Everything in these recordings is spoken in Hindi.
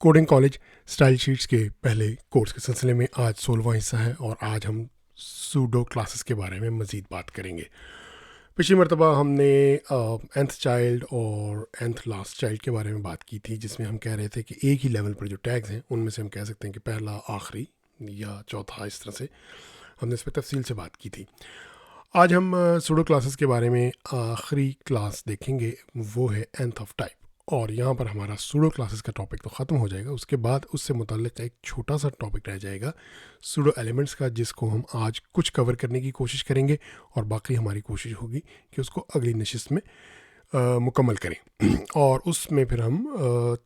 कोडिंग कॉलेज स्टाइल शीट्स के पहले कोर्स के सिलसिले में आज 16वां हिस्सा है और आज हम सूडो क्लासेस के बारे में मज़ीद बात करेंगे। पिछली मरतबा हमने nth चाइल्ड और nth लास्ट चाइल्ड के बारे में बात की थी, जिसमें हम कह रहे थे कि एक ही लेवल पर जो टैग्स हैं उनमें से हम कह सकते हैं कि पहला, आखिरी या चौथा, इस तरह से हमने इस पर तफसील से बात की थी। आज हम सूडो क्लासेस के बारे में आखिरी क्लास देखेंगे, वो है nth ऑफ टाइप। और यहाँ पर हमारा सूडो क्लासेस का टॉपिक तो ख़त्म हो जाएगा। उसके बाद उससे मुताल्लिक़ एक छोटा सा टॉपिक रह जाएगा सूडो एलिमेंट्स का, जिसको हम आज कुछ कवर करने की कोशिश करेंगे और बाकी हमारी कोशिश होगी कि उसको अगली नशिस्त में मुकम्मल करें। और उसमें फिर हम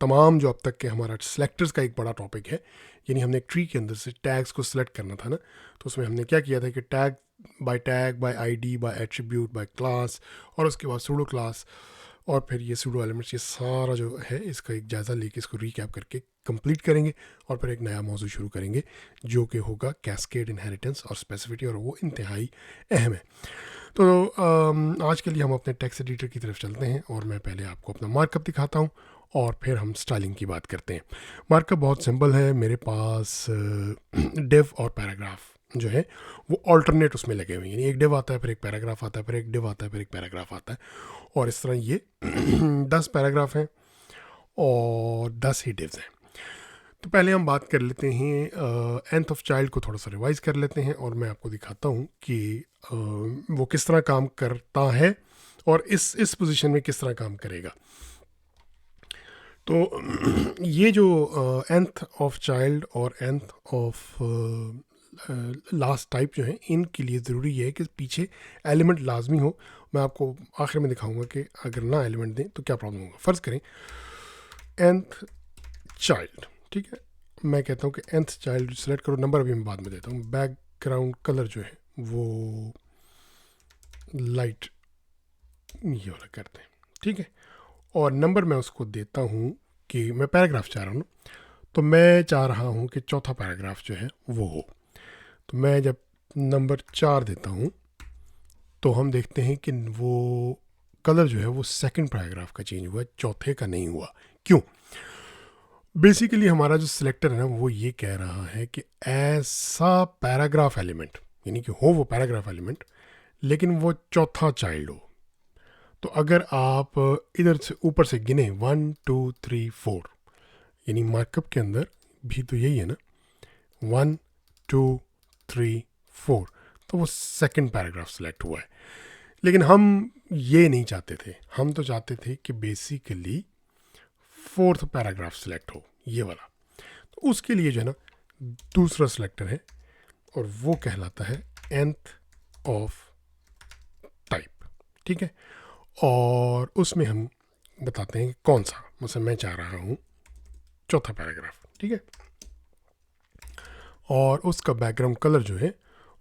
तमाम जो अब तक के हमारा सेलेक्टर्स का एक बड़ा टॉपिक है, यानी हमने एक ट्री के अंदर से टैग्स को सिलेक्ट करना था ना, तो उसमें हमने क्या किया था कि tag, by ID, by attribute, by class, और उसके बाद सूडो क्लास, और फिर ये सूडो एलिमेंट्स, ये सारा जो है इसका एक जायज़ा लेके इसको रिकैप करके कंप्लीट करेंगे और फिर एक नया मौजू शुरू करेंगे जो कि होगा कैस्केड, इनहेरिटेंस और स्पेसिफिटी, और वो इंतहाई अहम है। तो आज के लिए हम अपने टेक्स्ट एडिटर की तरफ चलते हैं और मैं पहले आपको अपना मार्कअप दिखाता हूँ और फिर हम स्टाइलिंग की बात करते हैं। मार्कअप बहुत सिंपल है। मेरे पास डिव और पैराग्राफ जो है वो ऑल्टरनेट उसमें लगे हुए हैं, यानी एक डिव आता है, फिर एक पैराग्राफ आता है, फिर एक डिव आता है, फिर एक पैराग्राफ आता है, और इस तरह ये 10 पैराग्राफ हैं और 10 ही डिव्स हैं। तो पहले हम बात कर लेते हैं nth ऑफ चाइल्ड को, थोड़ा सा रिवाइज कर लेते हैं और मैं आपको दिखाता हूँ कि वो किस तरह काम करता है और इस पोजीशन में किस तरह काम करेगा। तो ये जो nth ऑफ चाइल्ड और nth ऑफ लास्ट टाइप जो है, इनके लिए ज़रूरी है कि पीछे एलिमेंट लाजमी हो। मैं आपको आखिर में दिखाऊंगा कि अगर ना एलिमेंट दें तो क्या प्रॉब्लम होगा। फ़र्ज़ करें nth चाइल्ड, ठीक है, मैं कहता हूँ कि nth चाइल्ड सेलेक्ट करो, नंबर अभी मैं बाद में देता हूँ। बैकग्राउंड कलर जो है वो लाइट ये वाला करते हैं, ठीक है, और नंबर मैं उसको देता हूँ कि मैं पैराग्राफ चाह रहा हूँ ना, तो मैं चाह रहा हूँ कि चौथा पैराग्राफ जो है वो हो। तो मैं जब नंबर 4 देता हूँ तो हम देखते हैं कि वो कलर जो है वो सेकंड पैराग्राफ का चेंज हुआ, चौथे का नहीं हुआ। क्यों? बेसिकली हमारा जो सिलेक्टर है ना, वो ये कह रहा है कि ऐसा पैराग्राफ एलिमेंट, यानी कि हो वो पैराग्राफ एलिमेंट लेकिन वो चौथा चाइल्ड हो। तो अगर आप इधर से ऊपर से गिने 1 2 3 4, यानी मार्कअप के अंदर भी तो यही है ना, 1 2 3 4, तो वो सेकंड पैराग्राफ सेलेक्ट हुआ है। लेकिन हम ये नहीं चाहते थे, हम तो चाहते थे कि बेसिकली फोर्थ पैराग्राफ सेलेक्ट हो, ये वाला। तो उसके लिए जो है ना दूसरा सिलेक्टर है और वो कहलाता है nth ऑफ टाइप, ठीक है, और उसमें हम बताते हैं कि कौन सा, मतलब मैं चाह रहा हूँ चौथा पैराग्राफ, ठीक है, और उसका बैकग्राउंड कलर जो है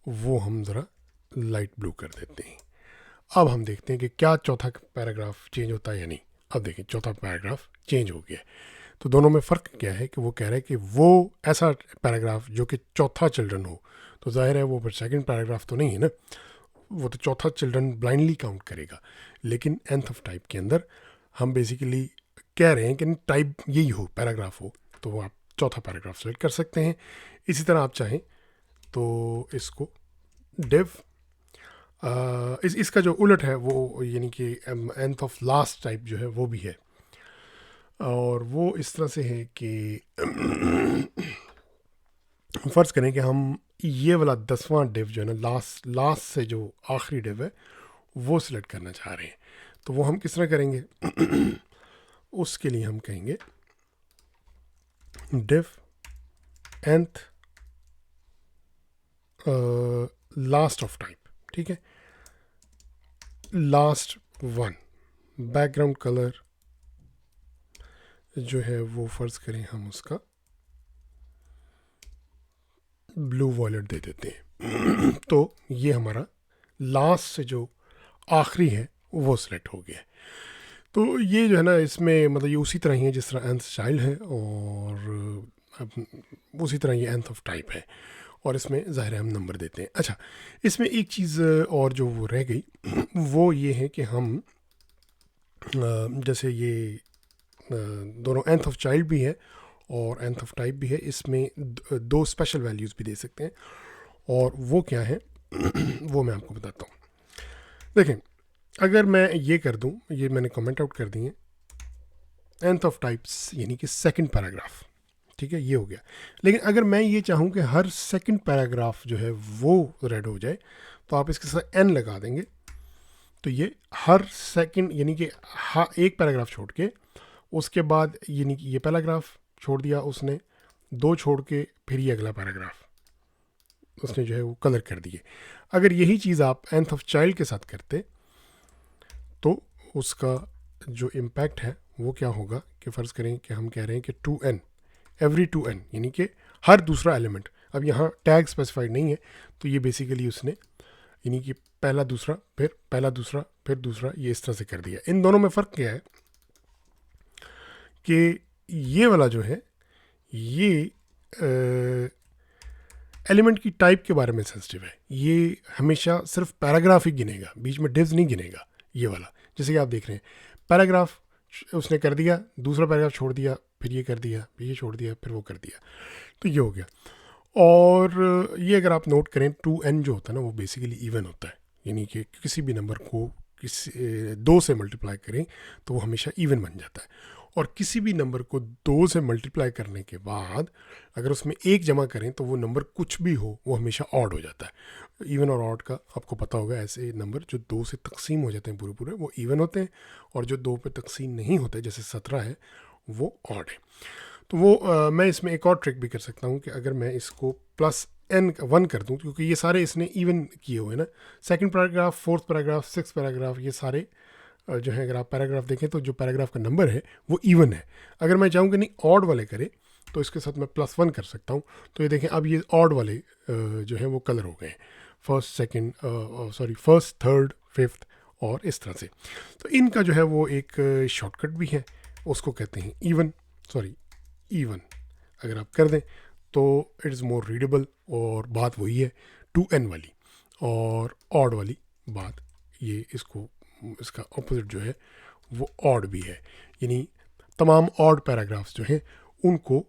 वो हम ज़रा लाइट ब्लू कर देते हैं। अब हम देखते हैं कि क्या चौथा पैराग्राफ चेंज होता है या नहीं। अब देखिए चौथा पैराग्राफ चेंज हो गया है। तो दोनों में फ़र्क क्या है कि वो कह रहा है कि वो ऐसा पैराग्राफ जो कि चौथा चिल्ड्रन हो, तो जाहिर है वो फिर सेकंड पैराग्राफ तो नहीं है ना, वो तो चौथा चिल्ड्रन ब्लाइंडली काउंट करेगा। लेकिन nth ऑफ टाइप के अंदर हम बेसिकली कह रहे हैं कि टाइप यही हो, पैराग्राफ हो, तो वो आप चौथा पैराग्राफ सेलेक्ट कर सकते हैं। इसी तरह आप चाहें तो इसको डिव, इसका जो उलट है वो, यानी कि nth ऑफ लास्ट टाइप जो है वो भी है, और वो इस तरह से है कि फ़र्ज़ करें कि हम ये वाला 10वां डिव जो है ना, लास्ट से जो आखिरी डिव है वो सिलेक्ट करना चाह रहे हैं। तो वो हम किस तरह करेंगे? उसके लिए हम कहेंगे div nth last of type, ठीक है, लास्ट वन, बैकग्राउंड कलर जो है वो फ़र्ज़ करें हम उसका ब्लू वॉयलेट दे देते हैं। तो ये हमारा लास्ट से जो आखिरी है वो सिलेक्ट हो गया है। तो ये जो है ना, इसमें मतलब ये उसी तरह ही है जिस तरह nth चाइल्ड है, और उसी तरह ये nth ऑफ टाइप है, और इसमें ज़ाहिर है हम नंबर देते हैं। अच्छा, इसमें एक चीज़ और जो वो रह गई वो ये है कि हम जैसे ये दोनों nth ऑफ चाइल्ड भी है और nth ऑफ टाइप भी है। इसमें दो स्पेशल वैल्यूज़ भी दे सकते हैं, और वो क्या है वो मैं आपको बताता हूँ। देखें, अगर मैं ये कर दूँ, ये मैंने कमेंट आउट कर दिए nth ऑफ टाइप्स यानी कि सेकंड पैराग्राफ, ठीक है, ये हो गया। लेकिन अगर मैं ये चाहूँ कि हर सेकंड पैराग्राफ जो है वो रेड हो जाए, तो आप इसके साथ n लगा देंगे, तो ये हर सेकंड यानी कि एक पैराग्राफ छोड़ के उसके बाद यानी कि ये पैराग्राफ छोड़ दिया उसने, दो छोड़ के फिर ये अगला पैराग्राफ उसने जो है वो कलर कर दिए। अगर यही चीज़ आप nth ऑफ चाइल्ड के साथ करते तो उसका जो इम्पैक्ट है वो क्या होगा कि फ़र्ज़ करें कि हम कह रहे हैं कि 2n, एवरी 2n यानी कि हर दूसरा एलिमेंट। अब यहाँ टैग स्पेसिफाइड नहीं है, तो ये बेसिकली उसने यानी कि पहला दूसरा फिर पहला दूसरा फिर दूसरा, ये इस तरह से कर दिया। इन दोनों में फ़र्क क्या है कि ये वाला जो है ये एलिमेंट की टाइप के बारे में सेंसिटिव है, ये हमेशा सिर्फ पैराग्राफ ही गिनेगा, बीच में डिव्स नहीं गिनेगा ये वाला। जैसे कि आप देख रहे हैं पैराग्राफ उसने कर दिया, दूसरा पैराग्राफ छोड़ दिया, फिर ये कर दिया, फिर ये छोड़ दिया, फिर वो कर दिया, तो ये हो गया। और ये अगर आप नोट करें 2n जो होता है ना वो बेसिकली इवन होता है, यानी कि किसी भी नंबर को किसी 2 से मल्टीप्लाई करें तो वो हमेशा इवन बन जाता है। और किसी भी नंबर को 2 से मल्टीप्लाई करने के बाद अगर उसमें एक जमा करें तो वो नंबर कुछ भी हो वो हमेशा ऑड हो जाता है। इवन और ऑड का आपको पता होगा, ऐसे नंबर जो 2 से तकसीम हो जाते हैं पूरे पूरे वो इवन होते हैं, और जो 2 पे तकसीम नहीं होते जैसे 17 है वो ऑड है। तो वो मैं इसमें एक और ट्रिक भी कर सकता हूँ कि अगर मैं इसको प्लस n1 कर दूँ, क्योंकि ये सारे इसने इवन किए हुए हैं ना, second paragraph, fourth paragraph, six paragraph, ये सारे जो है अगर आप पैराग्राफ देखें तो जो पैराग्राफ का नंबर है वो इवन है। अगर मैं चाहूँ कि नहीं ऑड वाले करे तो इसके साथ मैं +1 कर सकता हूँ। तो ये देखें अब ये ऑड वाले जो है वो कलर हो गए, first second sorry first third fifth और इस तरह से। तो इनका जो है वो एक शॉर्टकट भी है, उसको कहते हैं इवन, सॉरी इवन अगर आप कर दें तो इट इज़ मोर रीडेबल। और बात वही है 2n वाली, और ऑड वाली बात ये इसका ऑपोजिट जो है वो ऑड भी है, यानी तमाम ऑड पैराग्राफ्स जो हैं उनको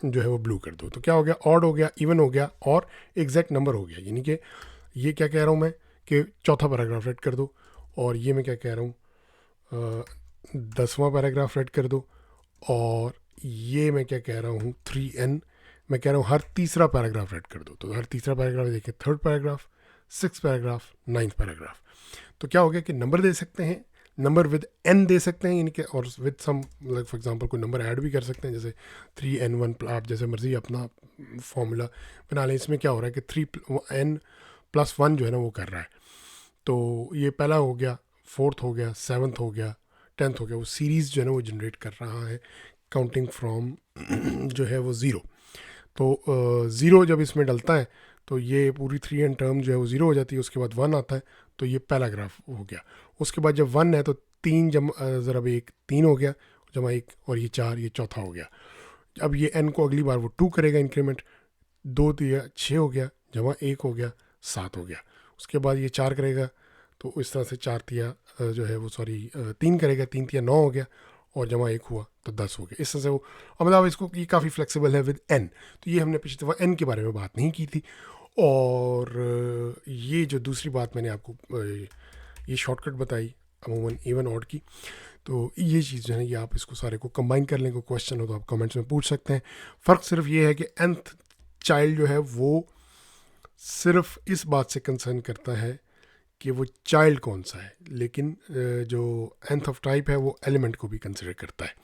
जो है वो ब्लू कर दो। तो क्या हो गया, ऑड हो गया, इवन हो गया और एग्जैक्ट नंबर हो गया। यानी कि ये क्या कह रहा हूँ मैं कि चौथा पैराग्राफ रेड कर दो, और ये मैं क्या कह रहा हूँ 10वां पैराग्राफ रेड कर दो, और ये मैं क्या कह रहा हूँ 3n मैं कह रहा हूँ हर तीसरा पैराग्राफ रेड कर दो। तो हर तीसरा पैराग्राफ देखिए, third paragraph, six paragraph, ninth paragraph. तो क्या हो गया कि नंबर दे सकते हैं, नंबर विद n दे सकते हैं, यानी कि और with some like for example कोई नंबर ऐड भी कर सकते हैं, जैसे 3n1, आप जैसे मर्जी अपना फॉर्मूला बना लें। इसमें क्या हो रहा है कि 3n+1 जो है ना वो कर रहा है। तो ये पहला हो गया, फोर्थ हो गया, सेवन्थ हो गया, 10th हो गया, वो सीरीज़ जो है ना वो जनरेट कर रहा है काउंटिंग फ्रॉम जो है वो ज़ीरो। तो ज़ीरो जब इसमें डलता है तो ये पूरी 3n टर्म जो है वो ज़ीरो हो जाती है, उसके बाद 1 आता है, तो ये पहला ग्राफ हो गया। उसके बाद जब 1 है तो 3 ज़रा 1 3 हो गया, जमा 1 और ये 4, ये चौथा हो गया। अब ये n को अगली बार वो 2 करेगा इंक्रीमेंट, 2 दिया 6 हो गया, जमा 1 हो गया 7 हो गया। उसके बाद ये 4 करेगा, तो इस तरह से 4 तिया जो है वो सॉरी 3 करेगा, 3 तिया 9 हो गया, और जमा 1 हुआ तो 10 हो गया। इस तरह से वो, अब मतलब इसको ये काफ़ी फ्लेक्सिबल है विद n। तो ये हमने पिछली दफ़ा n के बारे में बात नहीं की थी। और ये जो दूसरी बात मैंने आपको ये शॉर्टकट बताई अमूमन इवन ऑड की, तो ये चीज़ जो है ये आप इसको सारे को कंबाइन कर लें। कोई क्वेश्चन हो तो आप कमेंट्स में पूछ सकते हैं। फ़र्क सिर्फ ये है कि nth चाइल्ड जो है वो सिर्फ इस बात से कंसर्न करता है कि वो चाइल्ड कौन सा है, लेकिन जो nth ऑफ टाइप है वो एलिमेंट को भी कंसिडर करता है।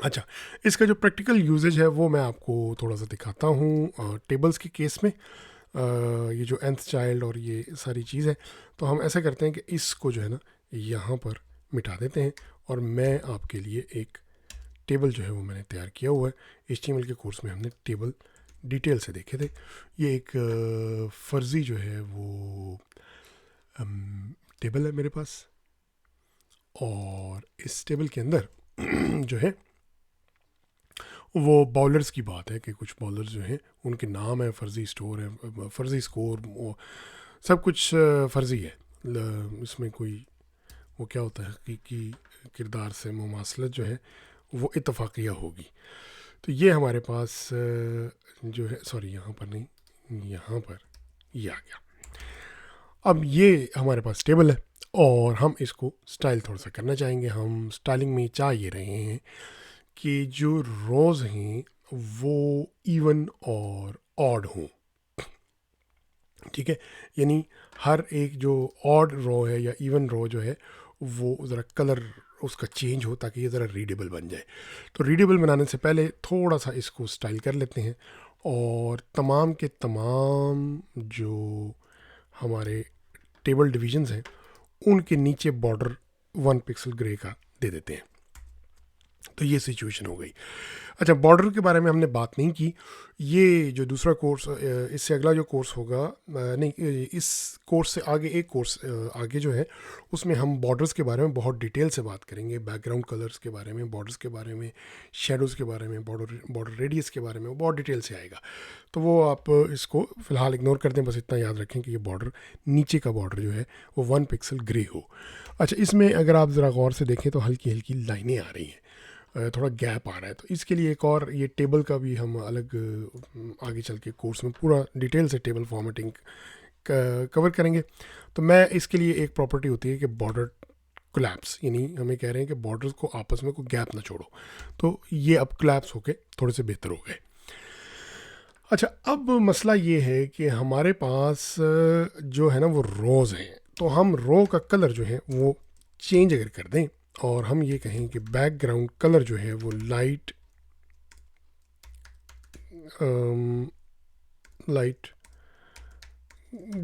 अच्छा, इसका जो प्रैक्टिकल यूजेज है वो मैं आपको थोड़ा सा दिखाता हूँ टेबल्स के केस में। ये जो nth चाइल्ड और ये सारी चीज़ है, तो हम ऐसा करते हैं कि इसको जो है ना यहाँ पर मिटा देते हैं, और मैं आपके लिए एक टेबल जो है वो मैंने तैयार किया हुआ है। HTML के कोर्स में हमने टेबल डिटेल से देखे थे। ये एक फर्जी जो है वो टेबल है मेरे पास, और इस टेबल के अंदर जो है वो बॉलर्स की बात है कि कुछ बॉलर्स जो हैं उनके नाम है, फ़र्ज़ी स्टोर है, फ़र्ज़ी स्कोर, वो सब कुछ फ़र्ज़ी है। इसमें कोई वो क्या होता है कि किरदार से मुमासलत जो है वो इत्तफाकिया होगी। तो ये हमारे पास जो है, सॉरी यहाँ पर नहीं, यहाँ पर ये आ गया। अब ये हमारे पास टेबल है और हम इसको स्टाइल थोड़ा सा करना चाहेंगे। हम स्टाइलिंग में चाह ये रहे हैं कि जो रोज़ हैं वो इवन और ऑड हों, ठीक है। यानी हर एक जो ऑड रो है या इवन रो जो है वो ज़रा कलर उसका चेंज हो ताकि ये ज़रा रीडेबल बन जाए। तो रीडेबल बनाने से पहले थोड़ा सा इसको स्टाइल कर लेते हैं और तमाम के तमाम जो हमारे टेबल डिविजन्स हैं उनके नीचे बॉर्डर 1 पिक्सल ग्रे का दे देते हैं। तो ये सिचुएशन हो गई। अच्छा, बॉर्डर के बारे में हमने बात नहीं की। ये जो दूसरा कोर्स, इससे अगला जो कोर्स होगा, नहीं, इस कोर्स से आगे एक कोर्स आगे जो है उसमें हम बॉर्डर्स के बारे में बहुत डिटेल से बात करेंगे। बैकग्राउंड कलर्स के बारे में, बॉर्डर्स के बारे में, शेडोज़ के बारे में, बॉर्डर रेडियस के बारे में, वो बहुत डिटेल से आएगा। तो वो आप इसको फ़िलहाल इग्नोर कर दें। बस इतना याद रखें कि ये बॉर्डर, नीचे का बॉर्डर जो है वो 1 पिक्सल ग्रे हो। अच्छा, इसमें अगर आप ज़रा गौर से देखें तो हल्की हल्की लाइनें आ रही हैं, थोड़ा गैप आ रहा है। तो इसके लिए एक और ये टेबल का भी हम अलग आगे चल के कोर्स में पूरा डिटेल से टेबल फॉर्मेटिंग कवर करेंगे। तो मैं इसके लिए एक प्रॉपर्टी होती है कि बॉर्डर कोलैप्स, यानी हमें कह रहे हैं कि बॉर्डर्स को आपस में कोई गैप ना छोड़ो। तो ये अब कोलैप्स होके थोड़े से बेहतर हो गए। अच्छा, अब मसला ये है कि हमारे पास जो है ना वो रोज़ हैं। तो हम रो का कलर जो है वो चेंज अगर कर दें और हम ये कहें कि बैकग्राउंड कलर जो है वो लाइट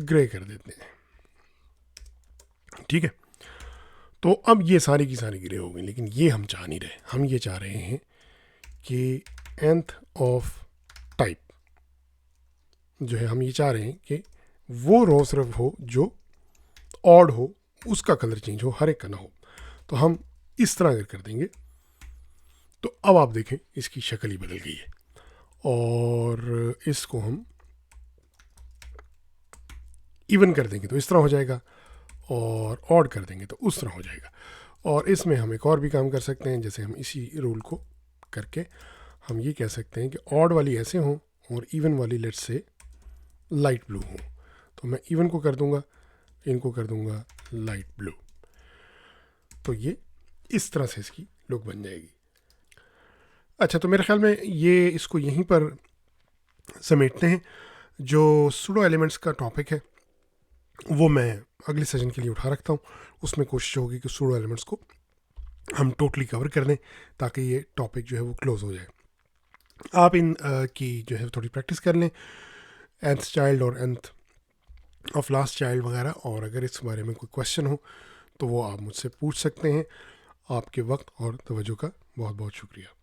ग्रे कर देते हैं, ठीक है। तो अब ये सारी की सारी ग्रे हो गई, लेकिन ये हम चाह नहीं रहे। हम ये चाह रहे हैं कि nth ऑफ टाइप जो है, हम ये चाह रहे हैं कि वो रो सिर्फ हो जो ऑड हो, उसका कलर चेंज हो, हर एक का ना हो। तो हम इस तरह अगर कर देंगे तो अब आप देखें इसकी शक्ल ही बदल गई है। और इसको हम इवन कर देंगे तो इस तरह हो जाएगा, और ऑड कर देंगे तो उस तरह हो जाएगा। और इसमें हम एक और भी काम कर सकते हैं, जैसे हम इसी रूल को करके हम ये कह सकते हैं कि ऑड वाली ऐसे हों और इवन वाली लेट्स से लाइट ब्लू हों। तो मैं इवन को कर दूंगा, इनको कर दूंगा लाइट ब्लू। तो ये इस तरह से इसकी लुक बन जाएगी। अच्छा, तो मेरे ख्याल में ये इसको यहीं पर समेटते हैं। जो सूडो एलिमेंट्स का टॉपिक है वो मैं अगले सेशन के लिए उठा रखता हूँ। उसमें कोशिश होगी कि सूडो एलिमेंट्स को हम टोटली कवर कर दें ताकि ये टॉपिक जो है वो क्लोज हो जाए। आप इन की जो है थोड़ी प्रैक्टिस कर लें, nth चाइल्ड और nth ऑफ लास्ट चाइल्ड वगैरह। और अगर इस बारे में कोई क्वेश्चन हो तो वो आप मुझसे पूछ सकते हैं। आपके वक्त और तवज्जो का बहुत बहुत शुक्रिया।